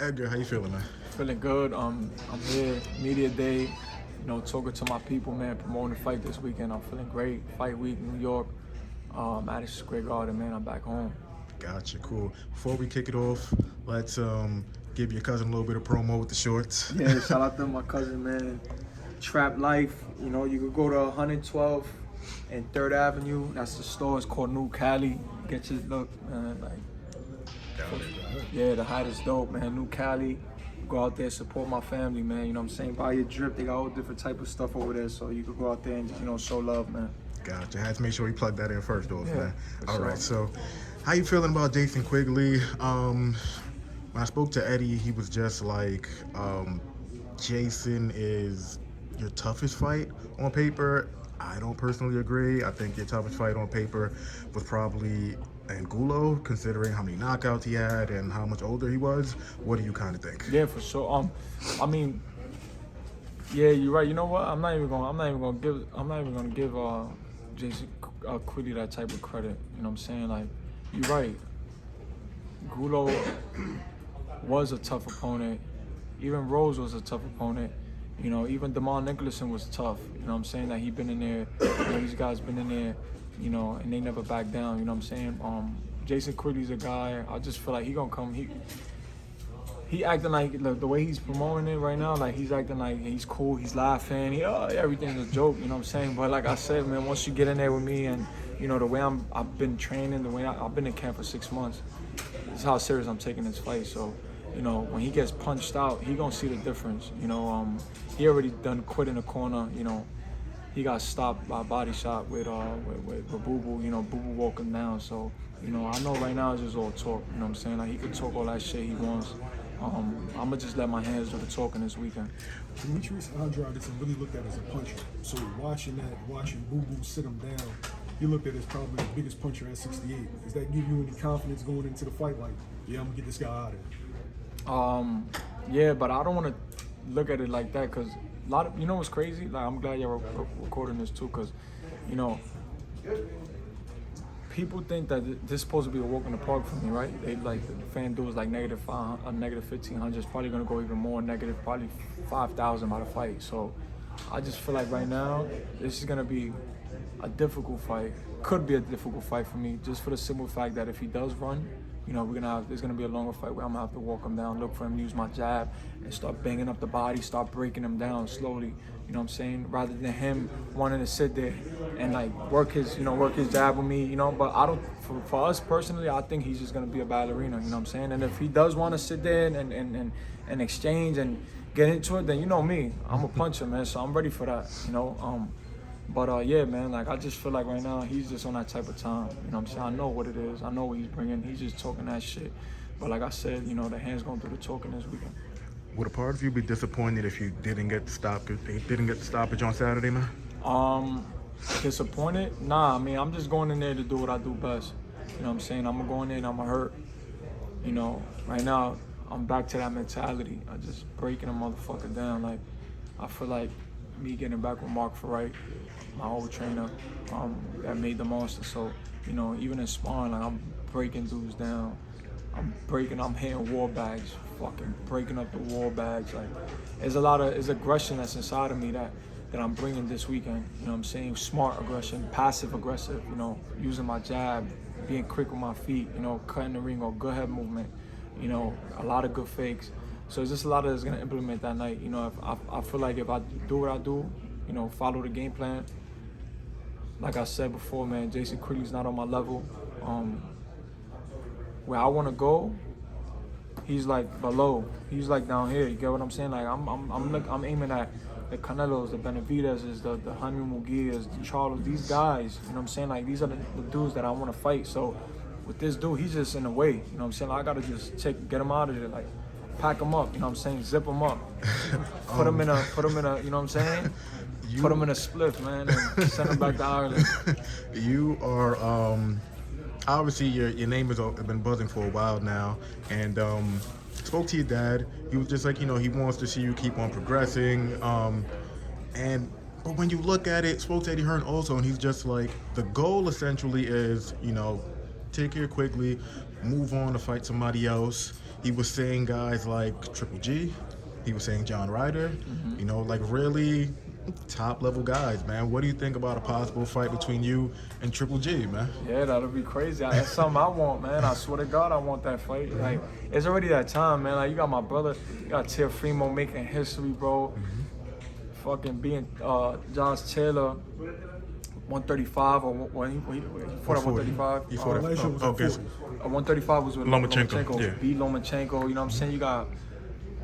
Edgar, how you feeling, man? Feeling good. I'm here, media day, talking to my people, man, promoting the fight this weekend. I'm feeling great. Fight week, New York, Madison Square Garden, man. I'm back home. Gotcha, cool. Before we kick it off, let's give your cousin a little bit of promo with the shorts. Yeah, shout out to my cousin, man. Trap Life. You could go to 112 and 3rd Avenue. That's the store. It's called New Cali. Get your look, man. Yeah, the hat is dope, man. New Cali. Go out there, support my family, man. You know what I'm saying? Buy your drip. They got all different type of stuff over there, so you could go out there and show love, man. Gotcha. I had to make sure we plug that in first, though, yeah, man. All sure. right, so how you feeling about Jason Quigley? When I spoke to Eddie, he was just like, Jason is your toughest fight on paper. I don't personally agree. I think your toughest fight on paper was probably Angulo, considering how many knockouts he had and how much older he was. What do you kind of think? Yeah, for sure. I mean, yeah, you're right. You know what? I'm not even gonna give Jason Quigley that type of credit. You know what I'm saying? Like, you're right. Gulo was a tough opponent. Even Rose was a tough opponent. Even Demar Nicholson was tough. You know what I'm saying? That he been in there. These guys been in there. And they never back down. You know what I'm saying? Jason Quigley's a guy. I just feel like he gonna come. He acting like the way he's promoting it right now. Like, he's acting like he's cool. He's laughing. Everything's a joke. You know what I'm saying? But like I said, man, once you get in there with me and the way I've been training, the way I've been in camp for 6 months. This is how serious I'm taking this fight. So, when he gets punched out, he gonna see the difference. He already done quit in the corner. He got stopped by a body shot with Boo Boo. Boo Boo walking down. So, I know right now it's just all talk. You know what I'm saying? Like, he could talk all that shit he wants. I'm gonna just let my hands do the talking this weekend. Demetrius Andrade isn't really looked at as a puncher. So watching Boo Boo sit him down, he looked at as probably the biggest puncher at 68. Does that give you any confidence going into the fight? Like, yeah, I'm gonna get this guy out of here. Yeah, but I don't want to look at it like that, because a lot of, what's crazy? Like, I'm glad you're recording this too, because, people think that this is supposed to be a walk in the park for me, right? They like, the fan duels like -500, -1,500. It's probably gonna go even more negative, probably 5,000 by the fight. So I just feel like right now this is gonna be a difficult fight. Could be a difficult fight for me, just for the simple fact that if he does run, there's gonna be a longer fight where I'm gonna have to walk him down, look for him to use my jab, and start banging up the body, start breaking him down slowly. You know what I'm saying? Rather than him wanting to sit there and like work his jab with me. But I don't. For us personally, I think he's just gonna be a ballerina. You know what I'm saying? And if he does want to sit there and exchange and get into it, then you know me, I'm a puncher, man. So I'm ready for that. But yeah, man, like, I just feel like right now he's just on that type of time. You know what I'm saying? I know what it is. I know what he's bringing. He's just talking that shit. But like I said, the hands going through the talking this weekend. Would a part of you be disappointed if you didn't get the stoppage on Saturday, man? Disappointed? Nah, I mean, I'm just going in there to do what I do best. You know what I'm saying? I'm gonna go in there and I'm gonna hurt. Right now I'm back to that mentality. I just breaking a motherfucker down. Like, I feel like me getting back with Mark Ferrite, my old trainer, that made the monster. So, even in sparring, like, I'm breaking dudes down. I'm hitting wall bags, fucking breaking up the wall bags. Like, there's aggression that's inside of me that I'm bringing this weekend. You know what I'm saying? Smart aggression, passive aggressive, using my jab, being quick with my feet, cutting the ring, or good head movement, a lot of good fakes. So it's just a lot that's gonna implement that night. I feel like if I do what I do, follow the game plan. Like I said before, man, Jason Quigley's not on my level. Where I want to go, he's like below. He's like down here. You get what I'm saying? Like, I'm aiming at the Canelos, the Benavidez's, the Munguias, the Charlos. These guys, you know what I'm saying? Like, these are the dudes that I want to fight. So with this dude, he's just in the way. You know what I'm saying? Like, I gotta just get him out of there. Like, pack him up. You know what I'm saying? Zip him up. Put him in a. You know what I'm saying? Put him in a spliff, man, and send him back to Ireland. You are obviously your name has been buzzing for a while now, and spoke to your dad. He was just like, he wants to see you keep on progressing. But when you look at it, spoke to Eddie Hearn also, and he's just like, the goal essentially is, take care quickly, move on to fight somebody else. he was saying guys like Triple G, he was saying John Ryder, you know, like really top level guys, man. What do you think about a possible fight between you and Triple G, man? Yeah, that'll be crazy. That's something I want, man. I swear to God, I want that fight. Like, it's already that time, man. Like, you got my brother, you got Teofimo making history, bro. Fucking being Josh Taylor, 135 or when he fought at 135. He fought Last year was at 40. 135 was with Lomachenko. Yeah. Beat Lomachenko. You know what I'm saying? You got.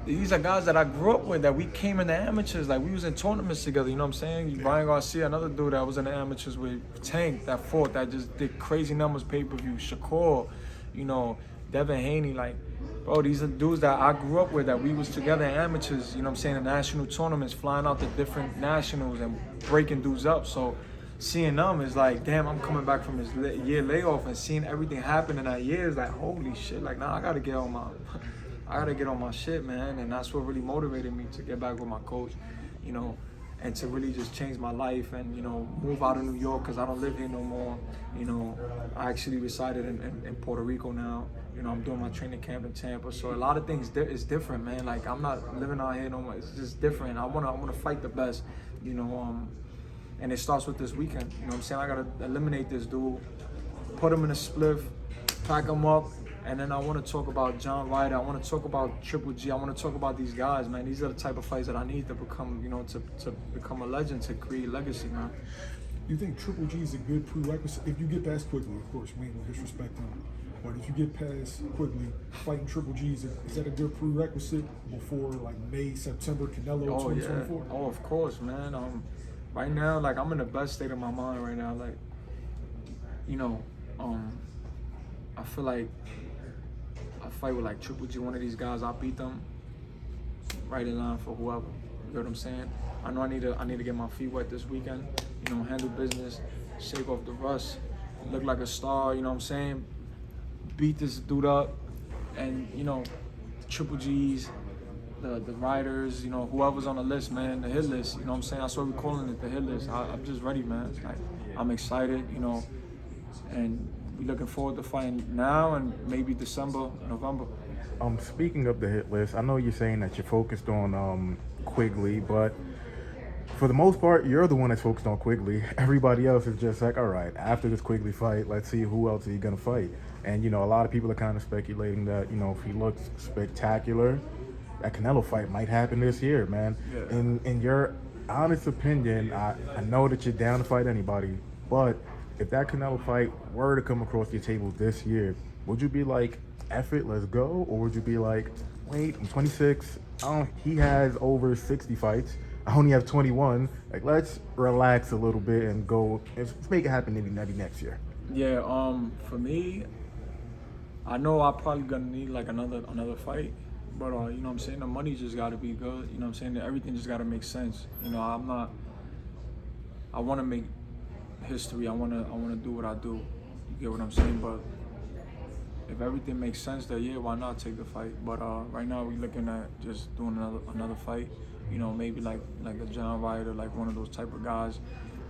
These are guys that I grew up with, that we came in the amateurs, like we was in tournaments together, you know what I'm saying? Yeah. Brian Garcia, another dude that was in the amateurs with Tank, that fought, that just did crazy numbers pay-per-view. Shakur, you know, Devin Haney, like, bro, these are dudes that I grew up with, that we was together in amateurs, you know what I'm saying, in national tournaments, flying out to different nationals and breaking dudes up. So seeing them is like, damn, I'm coming back from this year layoff and seeing everything happen in that year is like, holy shit, like, nah, I gotta get on my shit, man, and that's what really motivated me to get back with my coach, you know, and to really just change my life and, you know, move out of New York because I don't live here no more. You know, I actually resided in Puerto Rico now. You know, I'm doing my training camp in Tampa, so a lot of things is different, man. Like, I'm not living out here no more. It's just different. I wanna fight the best, you know, and it starts with this weekend. You know what I'm saying? I gotta eliminate this dude, put him in a spliff, pack him up. And then I want to talk about John Ryder. I want to talk about Triple G. I want to talk about these guys, man. These are the type of fights that I need to become, you know, to become a legend, to create legacy, man. You think Triple G is a good prerequisite? If you get past Quigley, of course, we ain't gonna disrespect him. But if you get past Quigley, fighting Triple G, is that a good prerequisite before like May, September, Canelo 2024? Yeah. Oh, of course, man. Right now, like, I'm in the best state of my mind right now. Like, you know, I feel like I fight with like Triple G, one of these guys, I'll beat them right in line for whoever. You know what I'm saying? I know I need to get my feet wet this weekend, you know, handle business, shake off the rust, look like a star, you know what I'm saying? Beat this dude up, and, you know, the Triple G's, the riders, you know, whoever's on the list, man, the hit list, you know what I'm saying? That's what we're calling it, the hit list. I'm just ready, man. Like, I'm excited, you know, and we're looking forward to fighting now and maybe December, November. Speaking of the hit list, I know you're saying that you're focused on Quigley, but for the most part, you're the one that's focused on Quigley. Everybody else is just like, all right, after this Quigley fight, let's see who else are you gonna fight. And, you know, a lot of people are kind of speculating that, you know, if he looks spectacular, that Canelo fight might happen this year, man. Yeah. In your honest opinion, I know that you're down to fight anybody, but if that Canelo fight were to come across your table this year, would you be like, F it, let's go? Or would you be like, wait, I'm 26, he has over 60 fights, I only have 21, like, let's relax a little bit and go, let's make it happen maybe next year? Yeah, for me, I know I'm probably gonna need like another fight, but you know what I'm saying, the money just gotta be good, you know what I'm saying, everything just gotta make sense. You know, I wanna make history. I wanna do what I do. You get what I'm saying? But if everything makes sense, then yeah, why not take the fight? But right now we're looking at just doing another fight. You know, maybe like a John Ryder, like one of those type of guys,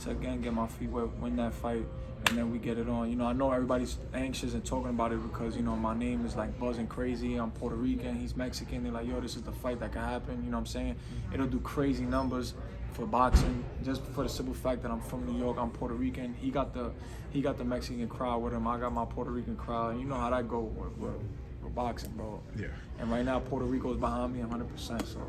to again get my feet wet, win that fight, and then we get it on. You know, I know everybody's anxious and talking about it because, you know, my name is like buzzing crazy. I'm Puerto Rican, he's Mexican. They're like, yo, this is the fight that can happen. You know what I'm saying? It'll do crazy numbers for boxing, just for the simple fact that I'm from New York, I'm Puerto Rican. He got the Mexican crowd with him. I got my Puerto Rican crowd. You know how that go with boxing, bro. Yeah. And right now, Puerto Rico's behind me 100%. So.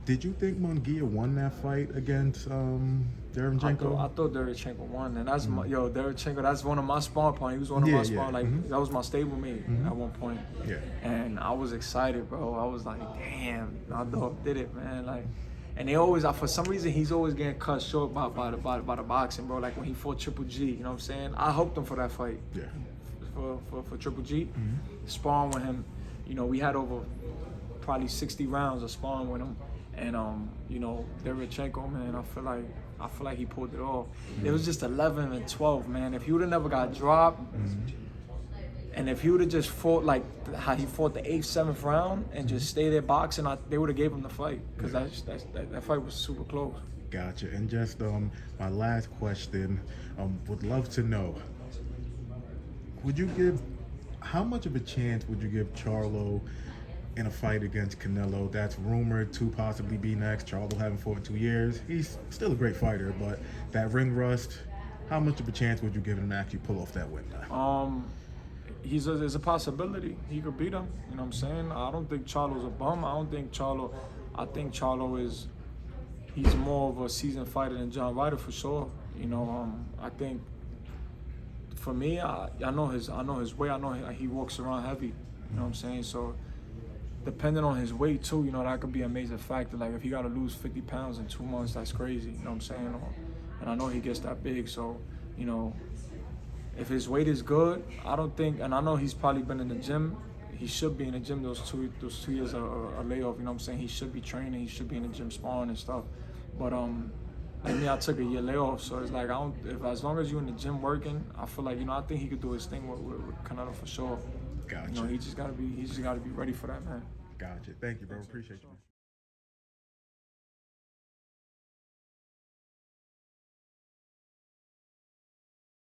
Did you think Munguia won that fight against Derevchenko? I thought Derevchenko won, and that's Derevchenko. That's one of my sparring partners. He was one of my sparring. Like, that was my stablemate at one point. Yeah. And I was excited, bro. I was like, damn, my dog did it, man. Like. And they always, for some reason, he's always getting cut short by the boxing, bro. Like when he fought Triple G, you know what I'm saying? I hoped him for that fight. Yeah. For Triple G, sparring with him, you know, we had over probably 60 rounds of sparring with him, and you know, Derevchenko, man, I feel like he pulled it off. It was just 11 and 12, man. If he would have never got dropped. And if he would have just fought like how he fought the 8th, 7th round and just stayed there boxing, they would have gave him the fight because that fight was super close. Gotcha. And just my last question, would love to know, how much of a chance would you give Charlo in a fight against Canelo. That's rumored to possibly be next. Charlo haven't fought in 2 years. He's still a great fighter, but that ring rust, how much of a chance would you give him to actually pull off that win now? There's a possibility he could beat him. You know what I'm saying? I don't think Charlo's a bum. I think Charlo he's more of a seasoned fighter than John Ryder for sure. You know, I think for me, I know his weight. I know he walks around heavy. You know what I'm saying? So depending on his weight too, you know, that could be a major factor. Like if he got to lose 50 pounds in 2 months, that's crazy. You know what I'm saying? And I know he gets that big, so you know. If his weight is good, I don't think, and I know he's probably been in the gym. He should be in the gym those two years of a layoff. You know what I'm saying? He should be training. He should be in the gym sparring and stuff. But like me, I took a year layoff, so it's like as long as you're in the gym working, I feel like I think he could do his thing with Canelo for sure. Gotcha. You know, he just gotta be ready for that, man. Gotcha. Thank you, bro. Appreciate you.